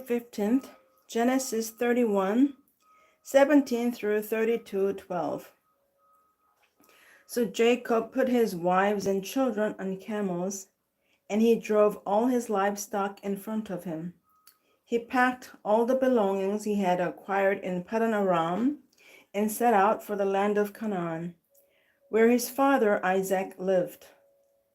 15th, Genesis 31:17 through 32:12. So Jacob put his wives and children on camels, and he drove all his livestock in front of him. He packed all the belongings he had acquired in Paddan Aram and set out for the land of Canaan, where his father Isaac lived.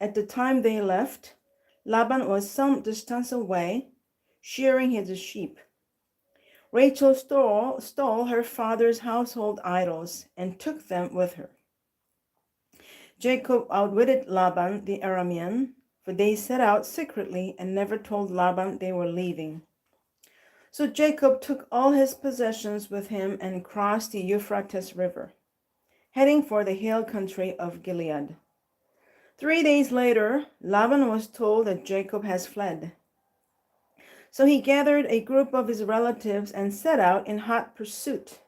At the time they left, Laban was some distance away, shearing his sheep. Rachel stole her father's household idols and took them with her. Jacob outwitted Laban the Aramean, for they set out secretly and never told Laban they were leaving. So Jacob took all his possessions with him and crossed the Euphrates River, heading for the hill country of Gilead. 3 days later, Laban was told that Jacob has fled. So he gathered a group of his relatives and set out in hot pursuit.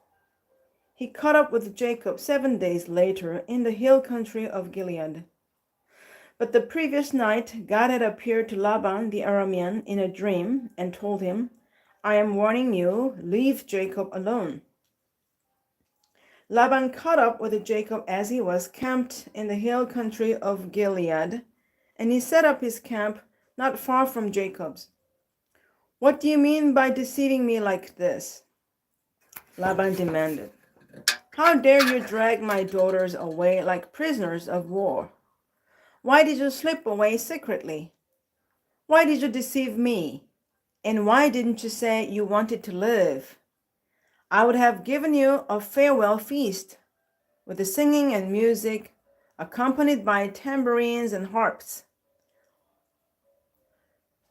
He caught up with Jacob 7 days later in the hill country of Gilead. But the previous night, God had appeared to Laban the Aramean in a dream and told him, "I am warning you, leave Jacob alone." Laban caught up with Jacob as he was camped in the hill country of Gilead, and he set up his camp not far from Jacob's. "What do you mean by deceiving me like this?" Laban demanded. "How dare you drag my daughters away like prisoners of war? Why did you slip away secretly? Why did you deceive me? And why didn't you say you wanted to live? I would have given you a farewell feast with the singing and music, accompanied by tambourines and harps.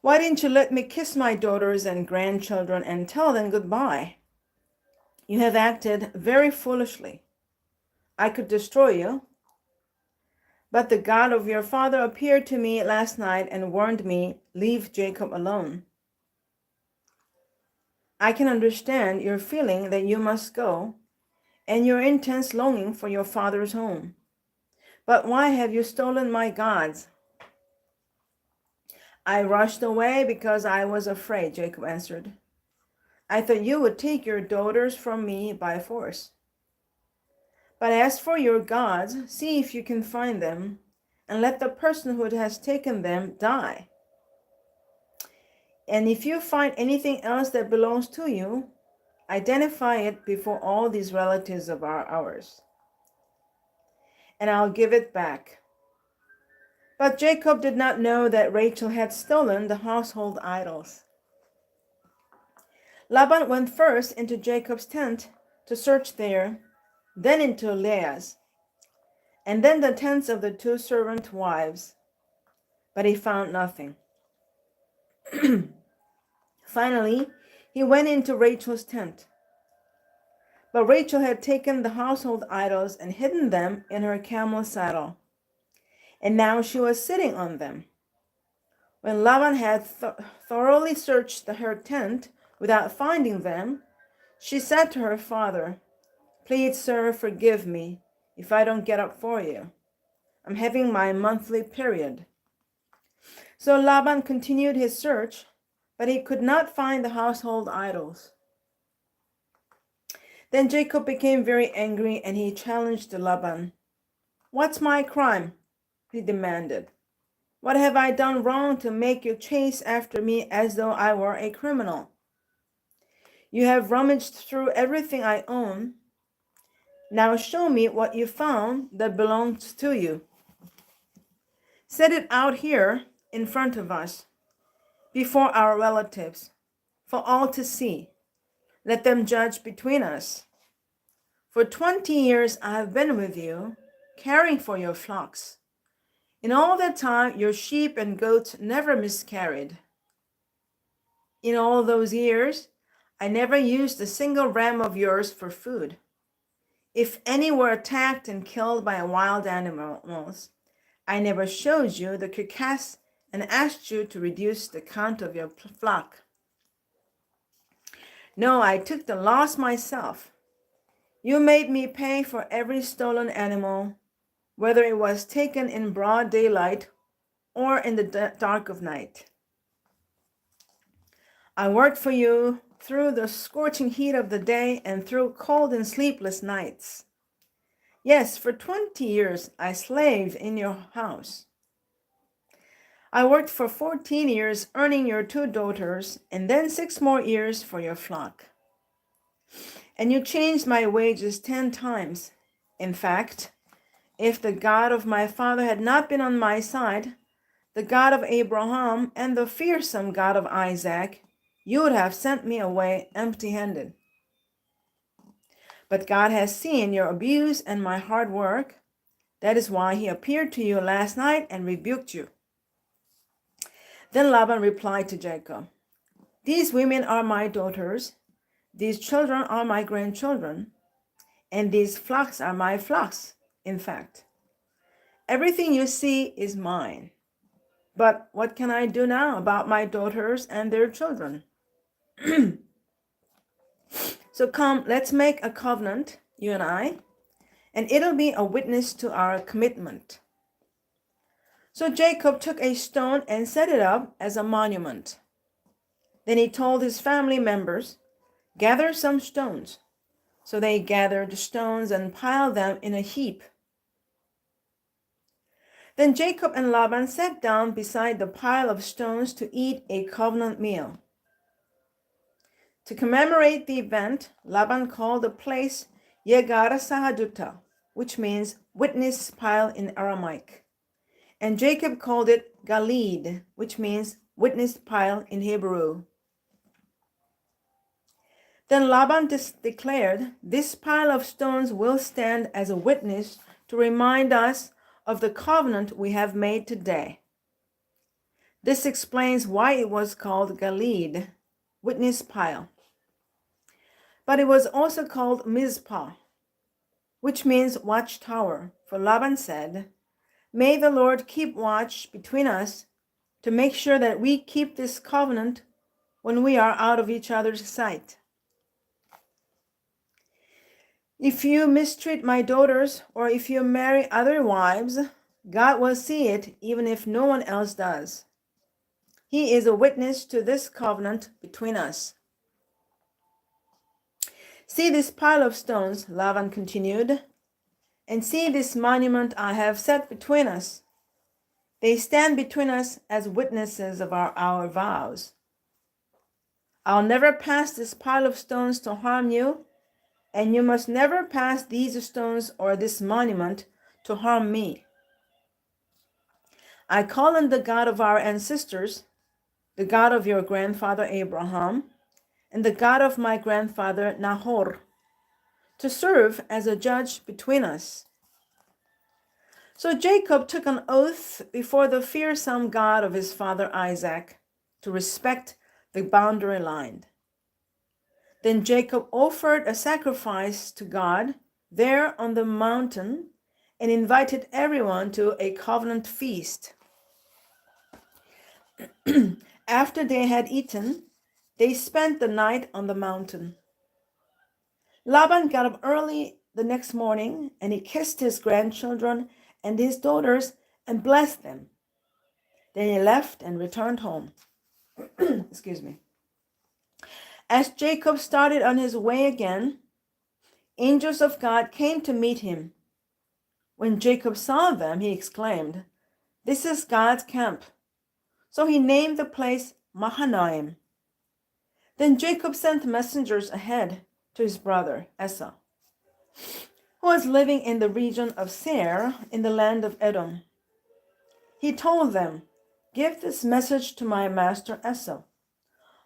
Why didn't you let me kiss my daughters and grandchildren and tell them goodbye? You have acted very foolishly. I could destroy you. But the God of your father appeared to me last night and warned me, leave Jacob alone. I can understand your feeling that you must go and your intense longing for your father's home. But why have you stolen my gods?" "I rushed away because I was afraid," Jacob answered. "I thought you would take your daughters from me by force. But as for your gods, see if you can find them, and let the person who has taken them die. And if you find anything else that belongs to you, identify it before all these relatives of ours, and I'll give it back." But Jacob did not know that Rachel had stolen the household idols. Laban went first into Jacob's tent to search there, then into Leah's, and then the tents of the 2 servant wives, but he found nothing. Finally, he went into Rachel's tent. But Rachel had taken the household idols and hidden them in her camel's saddle, and now she was sitting on them. When Laban had thoroughly searched her tent without finding them, she said to her father, "Please, sir, forgive me if I don't get up for you. I'm having my monthly period." So Laban continued his search, but he could not find the household idols. Then Jacob became very angry and he challenged Laban. "What's my crime?" he demanded. "What have I done wrong to make you chase after me as though I were a criminal? You have rummaged through everything I own. Now show me what you found that belongs to you. Set it out here in front of us, before our relatives, for all to see. Let them judge between us. For 20 years I have been with you, caring for your flocks. In all that time, your sheep and goats never miscarried. In all those years, I never used a single ram of yours for food. If any were attacked and killed by wild animals, I never showed you the carcass and asked you to reduce the count of your flock. No, I took the loss myself. You made me pay for every stolen animal, whether it was taken in broad daylight or in the dark of night. I worked for you through the scorching heat of the day and through cold and sleepless nights. Yes, for 20 years I slaved in your house. I worked for 14 years earning your 2 daughters and then 6 more years for your flock. And you changed my wages 10 times. In fact, if the God of my father had not been on my side, the God of Abraham and the fearsome God of Isaac, you would have sent me away empty-handed. But God has seen your abuse and my hard work. That is why he appeared to you last night and rebuked you. Then Laban replied to Jacob, these women are my daughters, these children are my grandchildren, and these flocks are my flocks, in fact. Everything you see is mine. But what can I do now about my daughters and their children? So come, let's make a covenant, you and I, and it'll be a witness to our commitment. So Jacob took a stone and set it up as a monument. Then he told his family members, gather some stones. So they gathered stones and piled them in a heap. Then Jacob and Laban sat down beside the pile of stones to eat a covenant meal. To commemorate the event, Laban called the place Yegar Sahaduta, which means witness pile in Aramaic. And Jacob called it Galid, which means witness pile in Hebrew. Then Laban declared, this pile of stones will stand as a witness to remind us of the covenant we have made today. This explains why it was called Galid, witness pile. But it was also called Mizpah, which means watchtower. For Laban said, may the Lord keep watch between us to make sure that we keep this covenant when we are out of each other's sight. If you mistreat my daughters, or if you marry other wives, God will see it even if no one else does. He is a witness to this covenant between us. See this pile of stones, Laban continued, and see this monument I have set between us. They stand between us as witnesses of our vows. I'll never pass this pile of stones to harm you, and you must never pass these stones or this monument to harm me. I call on the God of our ancestors, the God of your grandfather Abraham, and the God of my grandfather Nahor, to serve as a judge between us. So Jacob took an oath before the fearsome God of his father Isaac to respect the boundary line. Then Jacob offered a sacrifice to God there on the mountain and invited everyone to a covenant feast. After they had eaten, they spent the night on the mountain. Laban got up early the next morning, and he kissed his grandchildren and his daughters and blessed them. Then he left and returned home. Excuse me. As Jacob started on his way again, angels of God came to meet him. When Jacob saw them, he exclaimed, this is God's camp. So he named the place Mahanaim. Then Jacob sent messengers ahead to his brother Esau, who was living in the region of Seir in the land of Edom. He told them, give this message to my master Esau.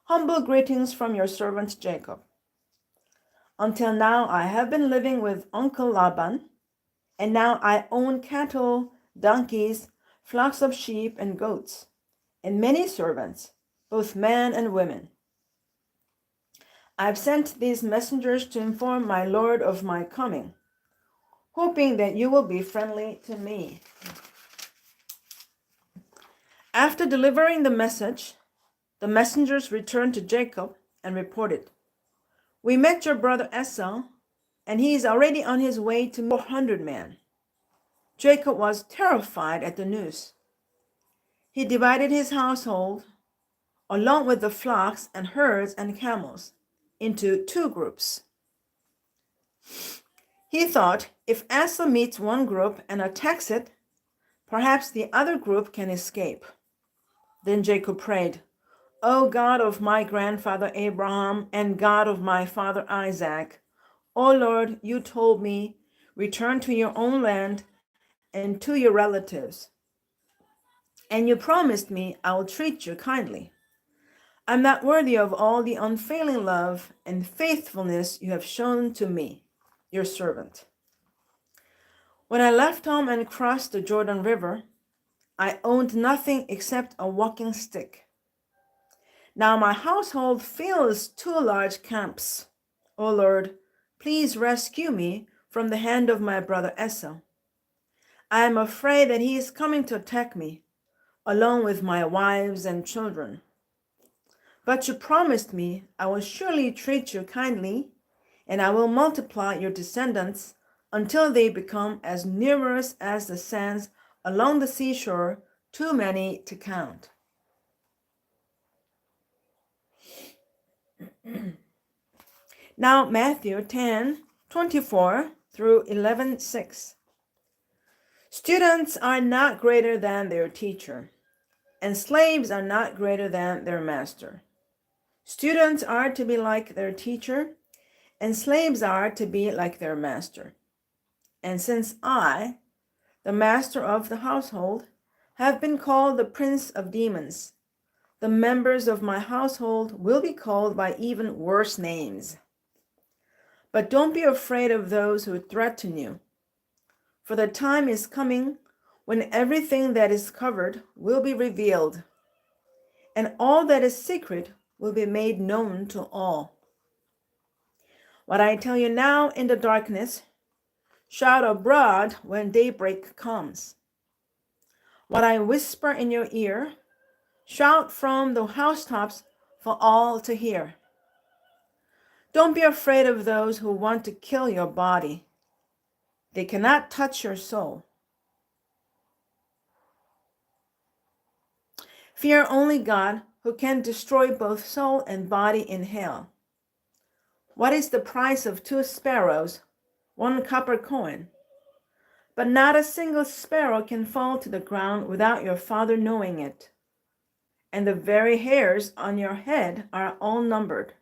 Humble greetings from your servant Jacob. Until now I have been living with Uncle Laban, and now I own cattle, donkeys, flocks of sheep and goats, and many servants, both men and women. I've sent these messengers to inform my lord of my coming, hoping that you will be friendly to me. After delivering the message, the messengers returned to Jacob and reported, we met your brother Esau, and he is already on his way to 400 men. Jacob was terrified at the news. He divided his household, along with the flocks and herds and camels, into two groups. He thought, if Esau meets one group and attacks it, perhaps the other group can escape. Then Jacob prayed, O God of my grandfather Abraham and God of my father Isaac, O Lord, you told me, return to your own land and to your relatives. And you promised me I will treat you kindly. I'm not worthy of all the unfailing love and faithfulness you have shown to me, your servant. When I left home and crossed the Jordan River, I owned nothing except a walking stick. Now my household fills two large camps. O Lord, please rescue me from the hand of my brother Esau. I am afraid that he is coming to attack me, along with my wives and children. But you promised me I will surely treat you kindly, and I will multiply your descendants until they become as numerous as the sands along the seashore, too many to count. Now Matthew 10:24 through 11:6. Students are not greater than their teacher, and slaves are not greater than their master. Students are to be like their teacher, and slaves are to be like their master. And since I, the master of the household, have been called the prince of demons, the members of my household will be called by even worse names. But don't be afraid of those who threaten you, for the time is coming when everything that is covered will be revealed, and all that is secret will be made known to all. What I tell you now in the darkness, shout abroad when daybreak comes. What I whisper in your ear, shout from the housetops for all to hear. Don't be afraid of those who want to kill your body. They cannot touch your soul. Fear only God, who can destroy both soul and body in hell. What is the price of 2 sparrows, 1 copper coin? But not a single sparrow can fall to the ground without your Father knowing it. And the very hairs on your head are all numbered.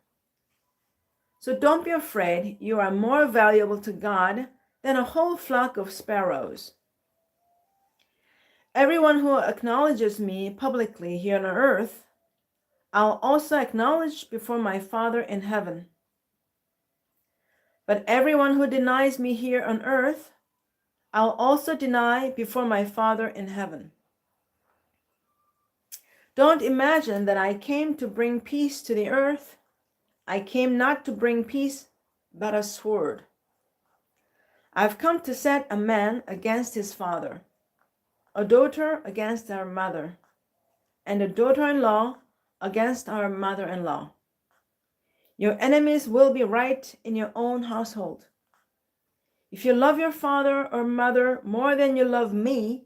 So don't be afraid, you are more valuable to God than a whole flock of sparrows. Everyone who acknowledges me publicly here on earth, I'll also acknowledge before my Father in heaven. But everyone who denies me here on earth, I'll also deny before my Father in heaven. Don't imagine that I came to bring peace to the earth. I came not to bring peace, but a sword. I've come to set a man against his father, a daughter against her mother, and a daughter-in-law against her mother-in-law. Your enemies will be right in your own household. If you love your father or mother more than you love me,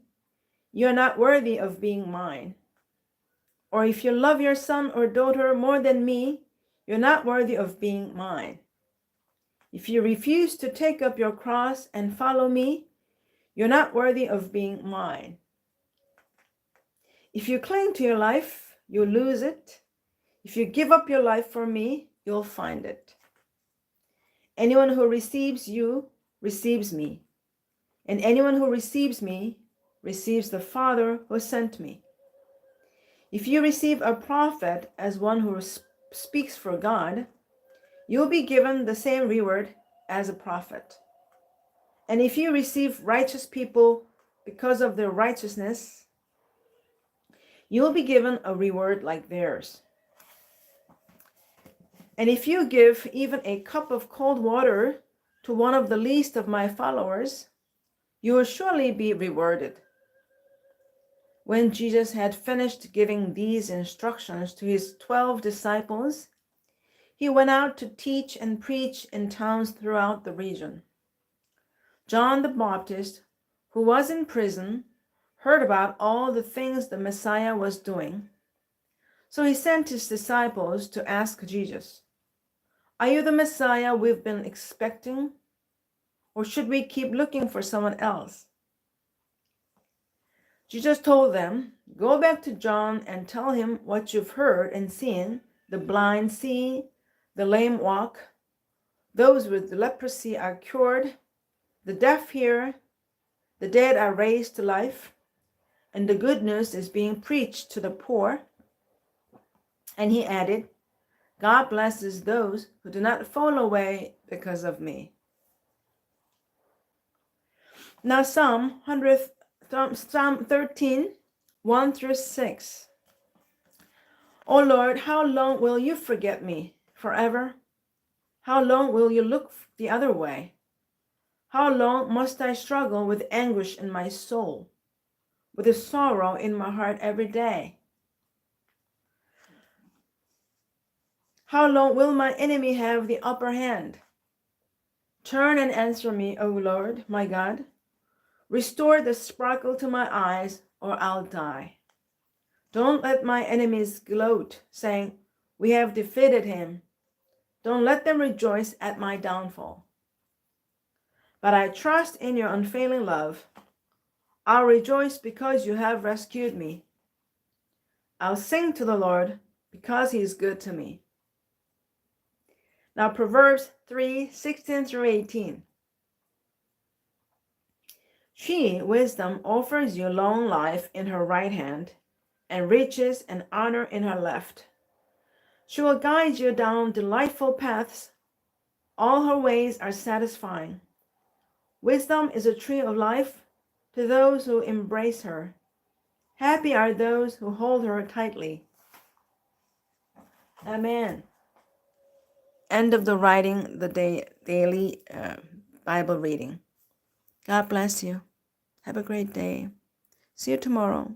you are not worthy of being mine. Or if you love your son or daughter more than me, you're not worthy of being mine. If you refuse to take up your cross and follow me, you're not worthy of being mine. If you cling to your life, you'll lose it. If you give up your life for me, you'll find it. Anyone who receives you receives me, and anyone who receives me receives the Father who sent me. If you receive a prophet as one who speaks for God, you'll be given the same reward as a prophet. And if you receive righteous people because of their righteousness, you'll be given a reward like theirs. And if you give even a cup of cold water to one of the least of my followers, you will surely be rewarded. When Jesus had finished giving these instructions to his 12 disciples, he went out to teach and preach in towns throughout the region. John the Baptist, who was in prison, heard about all the things the Messiah was doing. So he sent his disciples to ask Jesus, "Are you the Messiah we've been expecting? Or should we keep looking for someone else?" Jesus told them, "Go back to John and tell him what you've heard and seen. The blind see, the lame walk, those with leprosy are cured, the deaf hear, the dead are raised to life, and the good news is being preached to the poor." And he added, "God blesses those who do not fall away because of me." Now Psalm 13, 1 through 6. O Lord, how long will you forget me? Forever? How long will you look the other way? How long must I struggle with anguish in my soul, with a sorrow in my heart every day? How long will my enemy have the upper hand? Turn and answer me, O Lord, my God. Restore the sparkle to my eyes, or I'll die. Don't let my enemies gloat, saying, "We have defeated him." Don't let them rejoice at my downfall. But I trust in your unfailing love. I'll rejoice because you have rescued me. I'll sing to the Lord because he is good to me. Now Proverbs 3, 16 through 18. She, wisdom, offers you long life in her right hand, and riches and honor in her left. She will guide you down delightful paths. All her ways are satisfying. Wisdom is a tree of life to those who embrace her. Happy are those who hold her tightly. Amen. End of the writing, the daily Bible reading. God bless you. Have a great day. See you tomorrow.